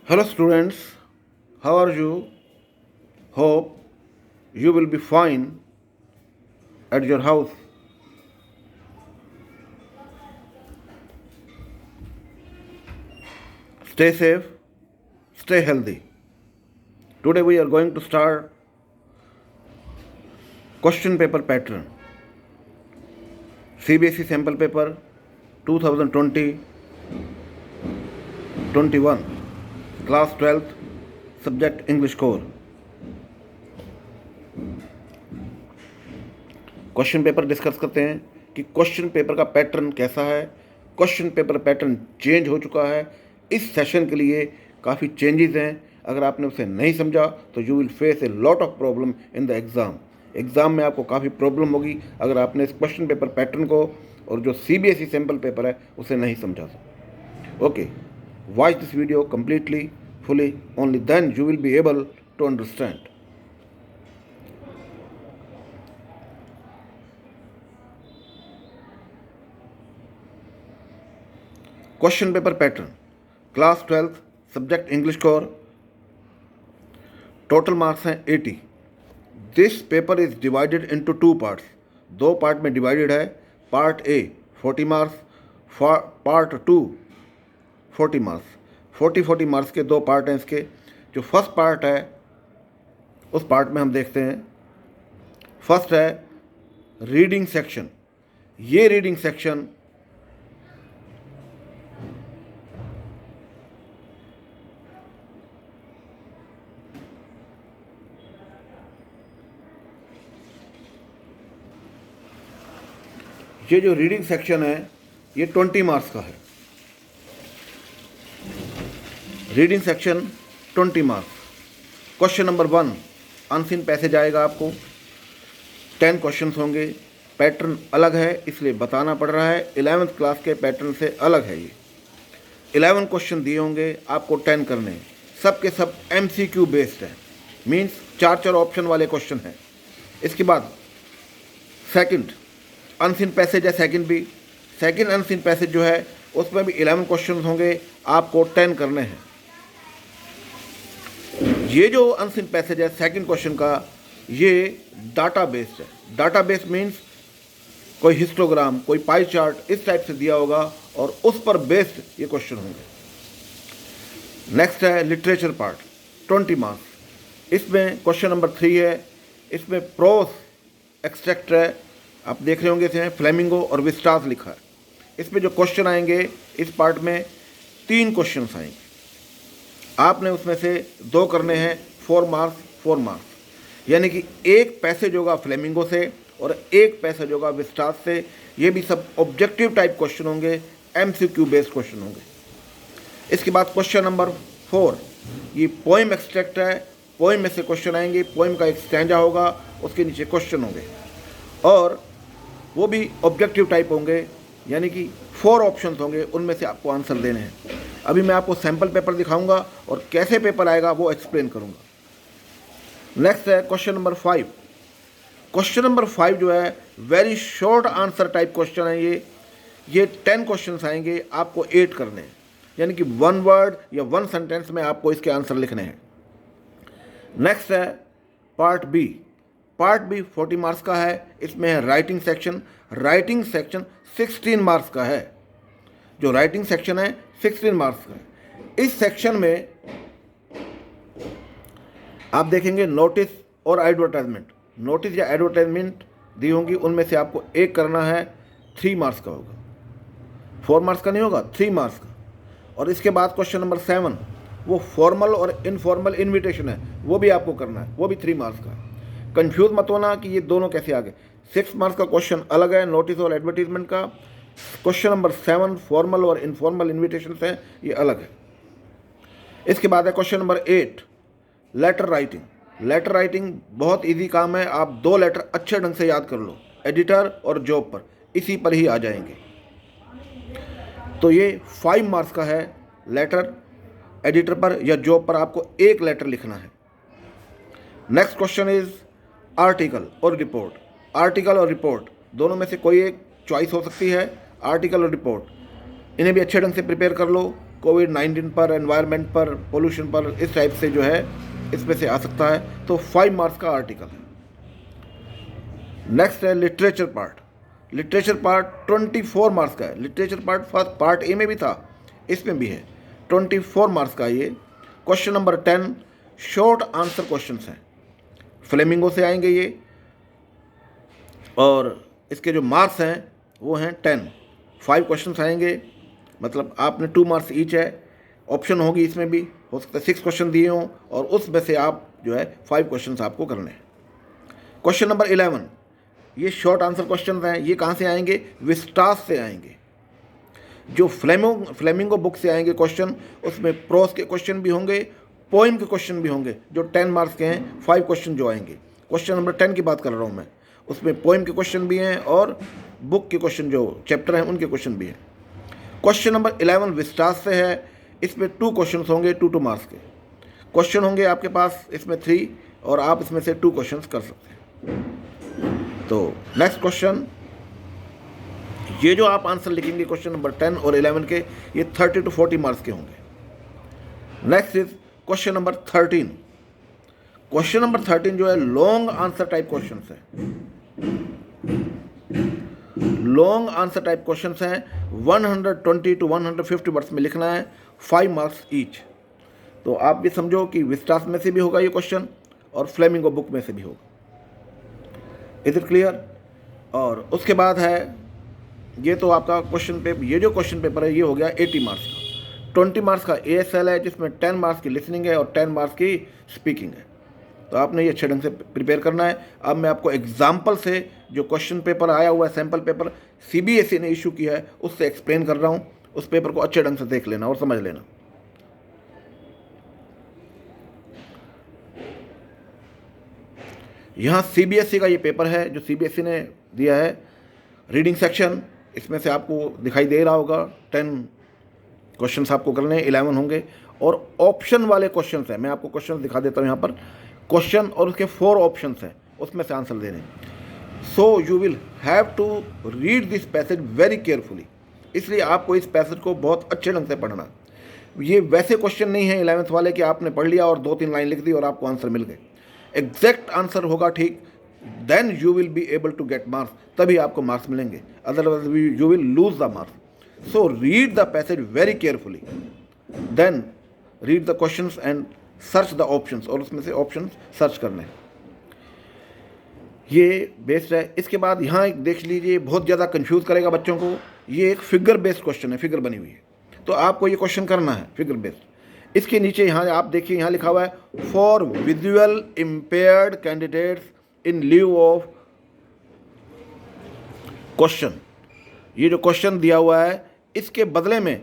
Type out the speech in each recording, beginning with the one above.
Hello students, how are you? Hope you will be fine at your house. Stay safe, stay healthy. Today we are going to start question paper pattern. CBSE sample paper 2020-21 class 12th subject English core. Question paper discuss करते हैं कि question paper का pattern कैसा है। Question paper pattern change हो चुका है। इस सेशन के लिए काफ़ी चेंजेस हैं। अगर आपने उसे नहीं समझा तो you will face a lot of problem in the exam में आपको काफ़ी प्रॉब्लम होगी अगर आपने इस क्वेश्चन पेपर पैटर्न को और जो CBSE सैम्पल पेपर है उसे नहीं समझा। Okay, watch this video completely fully, only then you will be able to understand. Question paper pattern class 12th subject English core. Total marks हैं 80। This paper is divided into 2 parts. 2 part में divided है। Part A 40 marks, part 2 40 marks. 40 marks के 2 part हैं इसके। जो first part है उस part में हम देखते हैं। फर्स्ट है रीडिंग सेक्शन। ये रीडिंग सेक्शन ये जो रीडिंग सेक्शन है ये 20 मार्क्स का है। Reading section 20 marks. Question number 1 unseen passage आएगा आपको। 10 क्वेश्चंस होंगे। पैटर्न अलग है इसलिए बताना पड़ रहा है। 11th क्लास के पैटर्न से अलग है ये। 11 क्वेश्चन दिए होंगे, आपको 10 करने हैं। सब के सब MCQ बेस्ड है, मीन्स 4 ऑप्शन वाले क्वेश्चन हैं। इसके बाद सेकंड अनसीन पैसेज है। सेकंड अनसीन पैसेज जो है उसमें भी 11 क्वेश्चन होंगे, आपको 10 करने हैं। ये जो अनसीन पैसेज है सेकंड क्वेश्चन का, ये डाटा बेस्ड है। डाटा बेस्ड मीन्स कोई हिस्टोग्राम, कोई पाई चार्ट इस टाइप से दिया होगा और उस पर बेस्ड ये क्वेश्चन होंगे। नेक्स्ट है लिटरेचर पार्ट 20 मार्क्स। इसमें क्वेश्चन नंबर 3 है। इसमें प्रोस एक्सट्रैक्ट है, आप देख रहे होंगे इसमें फ्लेमिंगो और विस्टास लिखा है। इसमें जो क्वेश्चन आएंगे इस पार्ट में 3 क्वेश्चन आएंगे। आपने उसमें से 2 करने हैं 4 मार्क्स, यानी कि एक पैसेज होगा फ्लेमिंगो से और एक पैसेज होगा विस्टास से। ये भी सब ऑब्जेक्टिव टाइप क्वेश्चन होंगे, MCQ बेस्ड क्वेश्चन होंगे। इसके बाद क्वेश्चन नंबर 4 ये पोइम एक्सट्रैक्ट है। पोइम में से क्वेश्चन आएंगे। पोइम का एक स्टैंजा होगा, उसके नीचे क्वेश्चन होंगे और वो भी ऑब्जेक्टिव टाइप होंगे, यानी कि 4 ऑप्शंस होंगे, उनमें से आपको आंसर देने हैं। अभी मैं आपको सैम्पल पेपर दिखाऊंगा और कैसे पेपर आएगा वो एक्सप्लेन करूंगा। नेक्स्ट है क्वेश्चन नंबर 5। क्वेश्चन नंबर 5 जो है very short answer type question है। ये 10 क्वेश्चन आएंगे, आपको 8 करने हैं, यानी कि 1 वर्ड या 1 सेंटेंस में आपको इसके आंसर लिखने हैं। नेक्स्ट है part B. Part B 40 marks का है। इसमें है writing section. Writing section 16 marks का है। जो राइटिंग सेक्शन है 16 मार्क्स का है। इस सेक्शन में आप देखेंगे नोटिस और एडवर्टाइजमेंट। नोटिस या एडवर्टाइजमेंट दी होंगी, उनमें से आपको एक करना है, 3 मार्क्स का होगा। 4 मार्क्स का नहीं होगा, 3 मार्क्स का। और इसके बाद क्वेश्चन नंबर 7 वो फॉर्मल और इनफॉर्मल इन्विटेशन है, वो भी आपको करना है, वो भी 3 मार्क्स का है। कंफ्यूज मत होना कि ये दोनों कैसे आ गए। 6 मार्क्स का क्वेश्चन अलग है नोटिस और एडवर्टीजमेंट का। क्वेश्चन नंबर 7 फॉर्मल और इनफॉर्मल इन्विटेशन है, ये अलग है। इसके बाद है question number 8 letter writing. Letter writing बहुत इजी काम है, आप 2 लेटर अच्छे ढंग से याद कर लो, एडिटर और जॉब पर, इसी पर ही आ जाएंगे। तो ये 5 मार्क्स का है। लेटर, एडिटर पर या जॉब पर आपको 1 लेटर लिखना है। नेक्स्ट क्वेश्चन इज आर्टिकल और रिपोर्ट। आर्टिकल और रिपोर्ट दोनों में से कोई एक चॉइस हो सकती है। आर्टिकल और रिपोर्ट, इन्हें भी अच्छे ढंग से प्रिपेयर कर लो। कोविड-19 पर, एनवायरनमेंट पर, पोल्यूशन पर, इस टाइप से जो है इसमें से आ सकता है। तो 5 मार्क्स का आर्टिकल है। नेक्स्ट है literature part. Literature part 24 marks का है। Literature part first part A में भी था, इसमें भी है। 24 मार्क्स का ये। Question number 10 short answer question हैं, फ्लेमिंगो से आएंगे ये, और इसके जो मार्क्स हैं वो हैं 10। 5 क्वेश्चन आएंगे, मतलब आपने 2 मार्क्स ईच है। ऑप्शन होगी इसमें भी, हो सकता है 6 क्वेश्चन दिए हों और उसमें से आप जो है 5 क्वेश्चन आपको करने हैं। क्वेश्चन नंबर 11 ये शॉर्ट आंसर क्वेश्चन हैं। ये कहाँ से आएंगे? विस्टास से आएंगे। जो फ्लेमिंगो बुक से आएंगे क्वेश्चन, उसमें प्रोस के क्वेश्चन भी होंगे, पोइम के क्वेश्चन भी होंगे, जो 10 मार्क्स के हैं। 5 क्वेश्चन जो आएंगे, क्वेश्चन नंबर 10 की बात कर रहा हूँ मैं, उसमें पोइम के क्वेश्चन भी हैं और बुक के क्वेश्चन जो चैप्टर हैं उनके क्वेश्चन भी हैं। क्वेश्चन नंबर 11 विस्टास से है। इसमें 2 क्वेश्चन होंगे, 2 मार्क्स के क्वेश्चन होंगे आपके पास, इसमें 3, और आप इसमें से 2 क्वेश्चन कर सकते हैं। तो नेक्स्ट क्वेश्चन, ये जो आप आंसर लिखेंगे क्वेश्चन नंबर 10 और 11 के, ये 30 to 40 मार्क्स के होंगे। Next is question number 13। Question number 13 जो है लॉन्ग आंसर टाइप क्वेश्चन है। लॉन्ग आंसर टाइप क्वेश्चन हैं, 120 to 150 वर्ड्स में लिखना है, 5 मार्क्स ईच। तो आप भी समझो कि विस्टास में से भी होगा ये क्वेश्चन और फ्लेमिंगो बुक में से भी होगा। Is it clear? और उसके बाद है, ये तो आपका क्वेश्चन पेपर, ये जो क्वेश्चन पेपर है ये हो गया 80 मार्क्स का। 20 मार्क्स का ASL है, जिसमें 10 मार्क्स की लिसनिंग है और 10 मार्क्स की स्पीकिंग है। तो आपने ये अच्छे ढंग से प्रिपेयर करना है। अब मैं आपको एग्जाम्पल से जो क्वेश्चन पेपर आया हुआ है, सैम्पल पेपर CBSE ने इशू किया है, उससे एक्सप्लेन कर रहा हूँ। उस पेपर को अच्छे ढंग से देख लेना और समझ लेना। यहाँ CBSE का ये पेपर है जो CBSE ने दिया है, रीडिंग सेक्शन। इसमें से आपको दिखाई दे रहा होगा 10 क्वेश्चंस आपको करने हैं, 11 होंगे, और ऑप्शन वाले क्वेश्चंस हैं। मैं आपको क्वेश्चंस दिखा देता हूँ यहाँ पर। क्वेश्चन और उसके 4 ऑप्शंस हैं, उसमें से आंसर देने। So you will have to read this passage very carefully. इसलिए आपको इस पैसेज को बहुत अच्छे ढंग से पढ़ना। ये वैसे क्वेश्चन नहीं है 11th वाले कि आपने पढ़ लिया और 2-3 लाइन लिख दी और आपको आंसर मिल गए। एग्जैक्ट आंसर होगा, ठीक, then you will be able to get marks, तभी आपको मार्क्स मिलेंगे, otherwise you will lose the marks. So read the passage very carefully, then read the questions and search the options, और उसमें से options search करने, ये based है। इसके बाद यहाँ एक देख लीजिए, बहुत ज़्यादा कंफ्यूज करेगा बच्चों को। ये एक फिगर बेस्ड क्वेश्चन है, फिगर बनी हुई है, तो आपको ये क्वेश्चन करना है फिगर बेस्ड। इसके नीचे यहाँ आप देखिए, यहाँ लिखा हुआ है for visual impaired candidates in leave of question. ये जो क्वेश्चन दिया हुआ है, इसके बदले में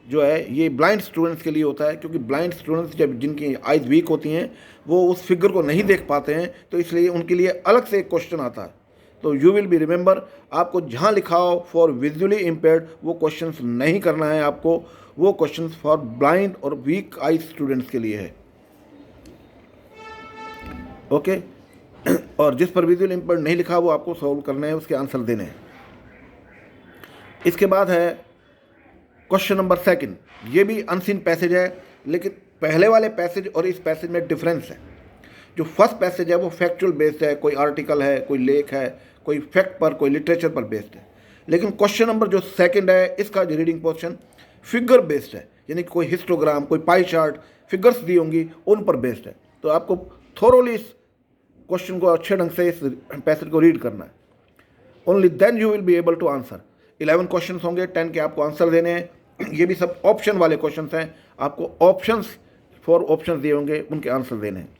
जो है ये ब्लाइंड स्टूडेंट्स के लिए होता है, क्योंकि ब्लाइंड स्टूडेंट्स जब जिनकी आइज वीक होती हैं वो उस फिगर को नहीं देख पाते हैं, तो इसलिए उनके लिए अलग से एक क्वेश्चन आता है। तो यू विल बी रिमेंबर, आपको जहाँ लिखा हो फॉर विजुअली इम्पेयर्ड वो क्वेश्चंस नहीं करना है आपको, वो क्वेश्चंस फॉर ब्लाइंड और वीक आइज स्टूडेंट्स के लिए है। ओके और जिस पर विजुअल इम्पेयर्ड नहीं लिखा वो आपको सॉल्व करना है, उसके आंसर देने हैं। इसके बाद है क्वेश्चन नंबर 2। ये भी अनसीन पैसेज है, लेकिन पहले वाले पैसेज और इस पैसेज में डिफरेंस है। जो फर्स्ट पैसेज है वो फैक्चुअल बेस्ड है, कोई आर्टिकल है, कोई लेख है, कोई फैक्ट पर, कोई लिटरेचर पर बेस्ड है। लेकिन क्वेश्चन नंबर जो 2 है, इसका जो रीडिंग पोर्शन फिगर बेस्ड है, यानी कोई हिस्टोग्राम, कोई पाई चार्ट, फिगर्स दी होंगी उन पर बेस्ड है। तो आपको थोरोली इस क्वेश्चन को अच्छे ढंग से इस पैसेज को रीड करना है, only then you will be able to answer. 11 question होंगे, 10 के आपको आंसर देने हैं। ये भी सब ऑप्शन वाले क्वेश्चन हैं, आपको ऑप्शंस 4 ऑप्शन दिए होंगे, उनके आंसर देने हैं।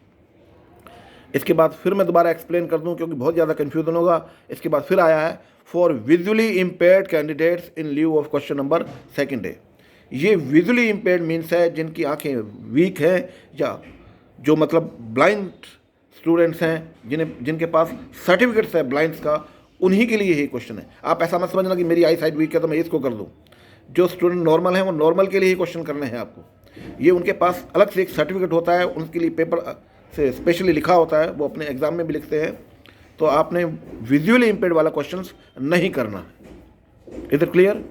इसके बाद फिर मैं दोबारा एक्सप्लेन कर दूं क्योंकि बहुत ज़्यादा कन्फ्यूजन होगा। इसके बाद फिर आया है for visually impaired candidates in leave of question number 2 ये विजुअली इम्पेयर्ड मीन्स है जिनकी आंखें वीक हैं, या जो मतलब ब्लाइंड स्टूडेंट्स हैं, जिनके पास सर्टिफिकेट्स है ब्लाइंड्स का, उन्हीं के लिए यही क्वेश्चन है। आप ऐसा मत समझना कि मेरी आई साइड वीक है तो मैं इसको कर दूं। जो स्टूडेंट नॉर्मल है वो नॉर्मल के लिए ही क्वेश्चन करने हैं आपको। ये उनके पास अलग से एक सर्टिफिकेट होता है, उनके लिए पेपर से स्पेशली लिखा होता है, वो अपने एग्जाम में भी लिखते हैं। तो आपने विजुअली इम्पेयर्ड वाला क्वेश्चन नहीं करना। Is it clear?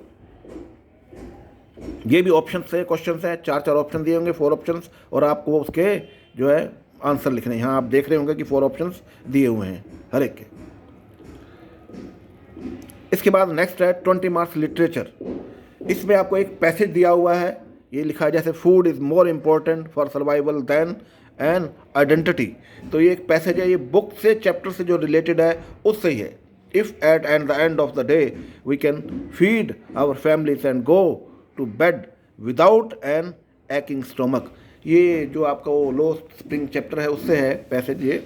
ये भी ऑप्शन से क्वेश्चन हैं, 4 ऑप्शन दिए होंगे, 4 ऑप्शंस, और आपको उसके जो है आंसर लिखने हैं। यहाँ आप देख रहे होंगे कि 4 ऑप्शंस दिए हुए हैं हर एक के। इसके बाद नेक्स्ट है 20 मार्क्स लिटरेचर। इसमें आपको एक पैसेज दिया हुआ है, ये लिखा है जैसे food is more important for survival than an identity. तो ये एक पैसेज है, ये बुक से चैप्टर से जो रिलेटेड है उससे ही है। If at and the end of the day we can feed our families and go to bed without an aching stomach. ये जो आपका वो लो स्प्रिंग चैप्टर है उससे है पैसेज ये।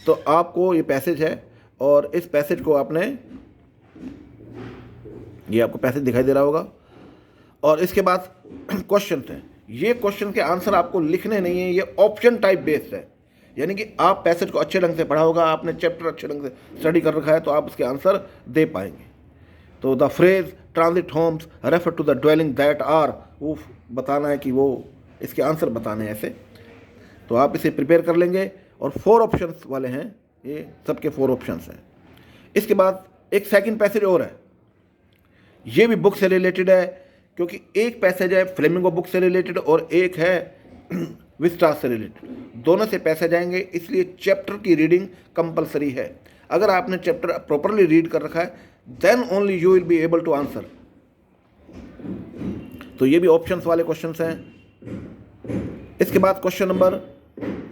तो आपको ये पैसेज है और इस पैसेज को आपने, ये आपको पैसेज दिखाई दे रहा होगा, और इसके बाद क्वेश्चन हैं। ये क्वेश्चन के आंसर आपको लिखने नहीं है, ये ऑप्शन टाइप बेस्ड है, यानी कि आप पैसेज को अच्छे ढंग से पढ़ा होगा, आपने चैप्टर अच्छे ढंग से स्टडी कर रखा है तो आप उसके आंसर दे पाएंगे। तो the phrase transit homes refer to the dwelling that are, वो बताना है कि वो इसके आंसर बताने हैं ऐसे। तो आप इसे प्रिपेयर कर लेंगे, और 4 ऑप्शंस वाले हैं ये, सबके 4 ऑप्शंस हैं। इसके बाद एक सेकंड पैसेज और है, ये भी बुक से रिलेटेड है, क्योंकि एक पैसेज है फ्लेमिंगो बुक से रिलेटेड और एक है विस्टास से रिलेटेड, दोनों से पैसेज आएंगे, इसलिए चैप्टर की रीडिंग कंपलसरी है। अगर आपने चैप्टर प्रॉपरली रीड कर रखा है then only you will be able to answer. तो ये भी ऑप्शंस वाले क्वेश्चंस हैं। इसके बाद क्वेश्चन नंबर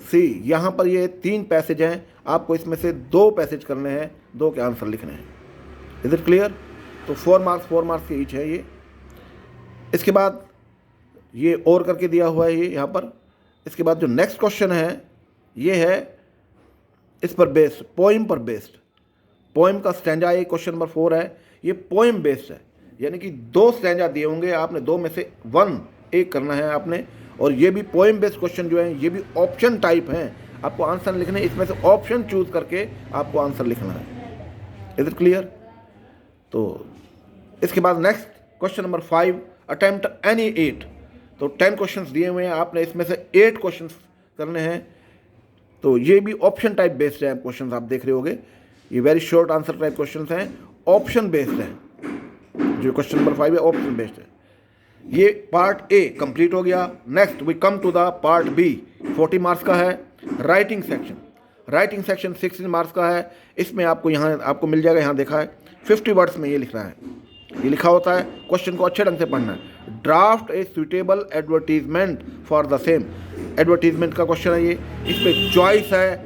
सी, यहाँ पर ये 3 पैसेज हैं, आपको इसमें से 2 पैसेज करने हैं, 2 के आंसर लिखने हैं। Is it clear? तो 4 मार्क्स के ईच है ये। इसके बाद ये और करके दिया हुआ है ये यहाँ पर। इसके बाद जो नेक्स्ट क्वेश्चन है ये है इस पर बेस्ड, पोइम पर बेस्ड। पोइम का स्टैंजा ये क्वेश्चन नंबर 4 है, ये पोइम बेस्ड है, यानी कि 2 स्टैंजा दिए होंगे, आपने 2 में से 1 एक करना है आपने। और ये भी पोइम बेस्ड क्वेश्चन जो है ये भी ऑप्शन टाइप हैं, आपको आंसर लिखने, इसमें से ऑप्शन चूज करके आपको आंसर लिखना है। Is it clear? तो इसके बाद next question number 5, attempt any 8। तो 10 क्वेश्चंस दिए हुए हैं, आपने इसमें से 8 क्वेश्चंस करने हैं। तो ये भी ऑप्शन टाइप बेस्ड है क्वेश्चंस, आप देख रहे होगे ये very short answer type questions हैं, ऑप्शन बेस्ड हैं। जो क्वेश्चन नंबर 5 है ऑप्शन बेस्ड है। ये पार्ट ए कंप्लीट हो गया। Next we come to the part B, 40 marks का है। राइटिंग सेक्शन 16 मार्क्स का है। इसमें आपको यहाँ आपको मिल जाएगा, यहाँ देखा है 50 वर्ड्स में ये लिखना है, ये लिखा होता है। क्वेश्चन को अच्छे ढंग से पढ़ना है। Draft a suitable advertisement for the same, advertisement का क्वेश्चन है ये, इसमें चॉइस है,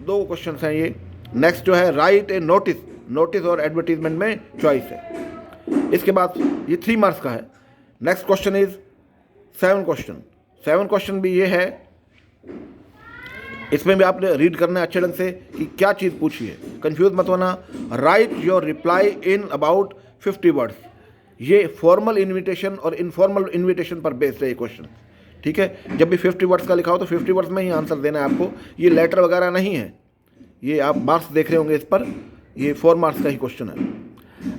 2 क्वेश्चन हैं ये। नेक्स्ट जो है राइट ए नोटिस और एडवर्टीजमेंट में चॉइस है। इसके बाद ये 3 मार्क्स का है। नेक्स्ट क्वेश्चन इज 7 क्वेश्चन भी ये है, इसमें भी आपने रीड करना है अच्छे ढंग से कि क्या चीज़ पूछी है, कंफ्यूज मत होना। Right your reply in about 50 words, ये फॉर्मल इन्विटेशन और इनफॉर्मल इन्विटेशन पर बेस्ड है ये क्वेश्चन, ठीक है। जब भी 50 वर्ड्स का लिखा हो तो 50 वर्ड्स में ही आंसर देना है आपको, ये लेटर वगैरह नहीं है। ये आप मार्क्स देख रहे होंगे इस पर, ये 4 मार्क्स का ही क्वेश्चन है।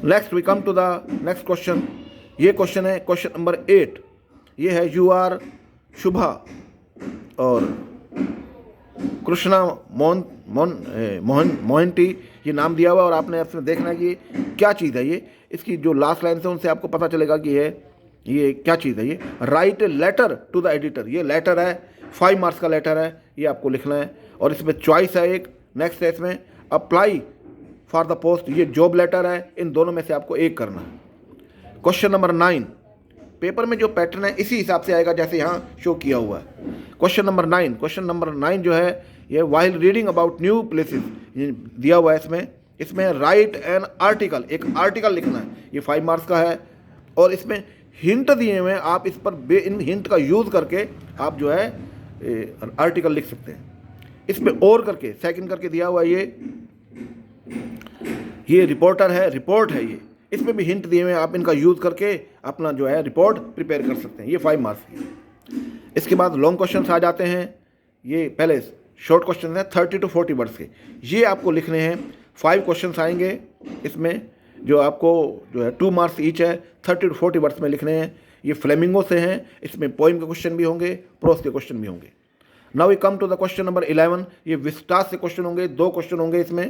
Next we come to the next question, ये क्वेश्चन है क्वेश्चन नंबर 8। ये है यू आर शुभा और कृष्णा मोहंती, ये नाम दिया हुआ है और आपने इसमें देखना है कि क्या चीज़ है ये। इसकी जो लास्ट लाइन है उनसे आपको पता चलेगा कि ये क्या चीज़ है। ये write a letter to the editor, ये लेटर है, 5 मार्क्स का लेटर है, ये आपको लिखना है। और इसमें चॉइस है एक। नेक्स्ट है इसमें अप्लाई फॉर द पोस्ट, ये जॉब लेटर है। इन दोनों में से आपको एक करना है। क्वेश्चन नंबर 9, पेपर में जो पैटर्न है इसी हिसाब से आएगा जैसे यहाँ शो किया हुआ है। क्वेश्चन नंबर 9 जो है ये while reading about new places दिया हुआ है। इसमें राइट एन आर्टिकल, एक आर्टिकल लिखना है, ये 5 मार्क्स का है। और इसमें हिंट दिए हुए हैं, आप इस पर इन हिंट का यूज़ करके आप जो है आर्टिकल लिख सकते हैं। इसमें और करके सेकंड करके दिया हुआ है, ये रिपोर्टर है, रिपोर्ट है ये, इसमें भी हिंट दिए हुए हैं, आप इनका यूज़ करके अपना जो है रिपोर्ट प्रिपेयर कर सकते हैं। ये 5 मार्क्स की। इसके बाद लॉन्ग क्वेश्चन आ जाते हैं। ये पहले शॉर्ट क्वेश्चन है 30 to 40 वर्ड्स के, ये आपको लिखने हैं। 5 क्वेश्चन आएंगे इसमें, जो आपको जो है 2 मार्क्स ईच है, 30 to 40 वर्ड्स में लिखने हैं। ये फ्लेमिंगो से हैं, इसमें पोइम के क्वेश्चन भी होंगे, प्रोस के क्वेश्चन भी होंगे। Now we come to the question number 11, ये विस्टास से क्वेश्चन होंगे। 2 क्वेश्चन होंगे इसमें,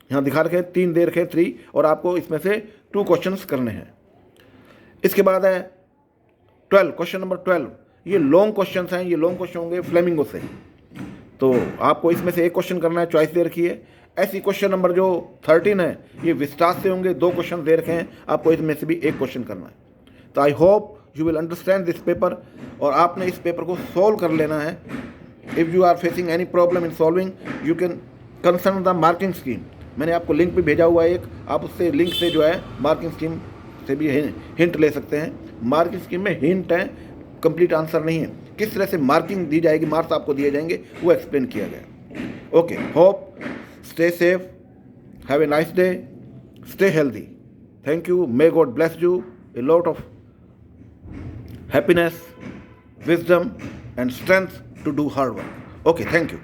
यहाँ दिखा रखे 3 दे रखे 3, और आपको इसमें से 2 क्वेश्चंस करने हैं। इसके बाद है 12, क्वेश्चन नंबर 12, ये लॉन्ग क्वेश्चन हैं, ये लॉन्ग क्वेश्चन होंगे फ्लेमिंगो से। तो आपको इसमें से एक क्वेश्चन करना है, चॉइस दे रखी है। ऐसी क्वेश्चन नंबर जो 13 है ये विस्तार से होंगे, 2 क्वेश्चन दे रखे हैं, आपको इसमें से भी एक क्वेश्चन करना है। तो I hope you will understand this paper, और आपने इस पेपर को सॉल्व कर लेना है। If you are facing any problem in solving you can concern the marking scheme. मैंने आपको लिंक भी भेजा हुआ है एक, आप उससे लिंक से जो है मार्किंग स्कीम से भी हिंट ले सकते हैं। मार्किंग स्कीम में हिंट है, कंप्लीट आंसर नहीं है। किस तरह से मार्किंग दी जाएगी, मार्क्स आपको दिए जाएंगे, वो एक्सप्लेन किया गया। Okay, hope stay safe, have a nice day, stay healthy, thank you, may God bless you, a lot of happiness, wisdom and strength to do hard work. Okay, thank you.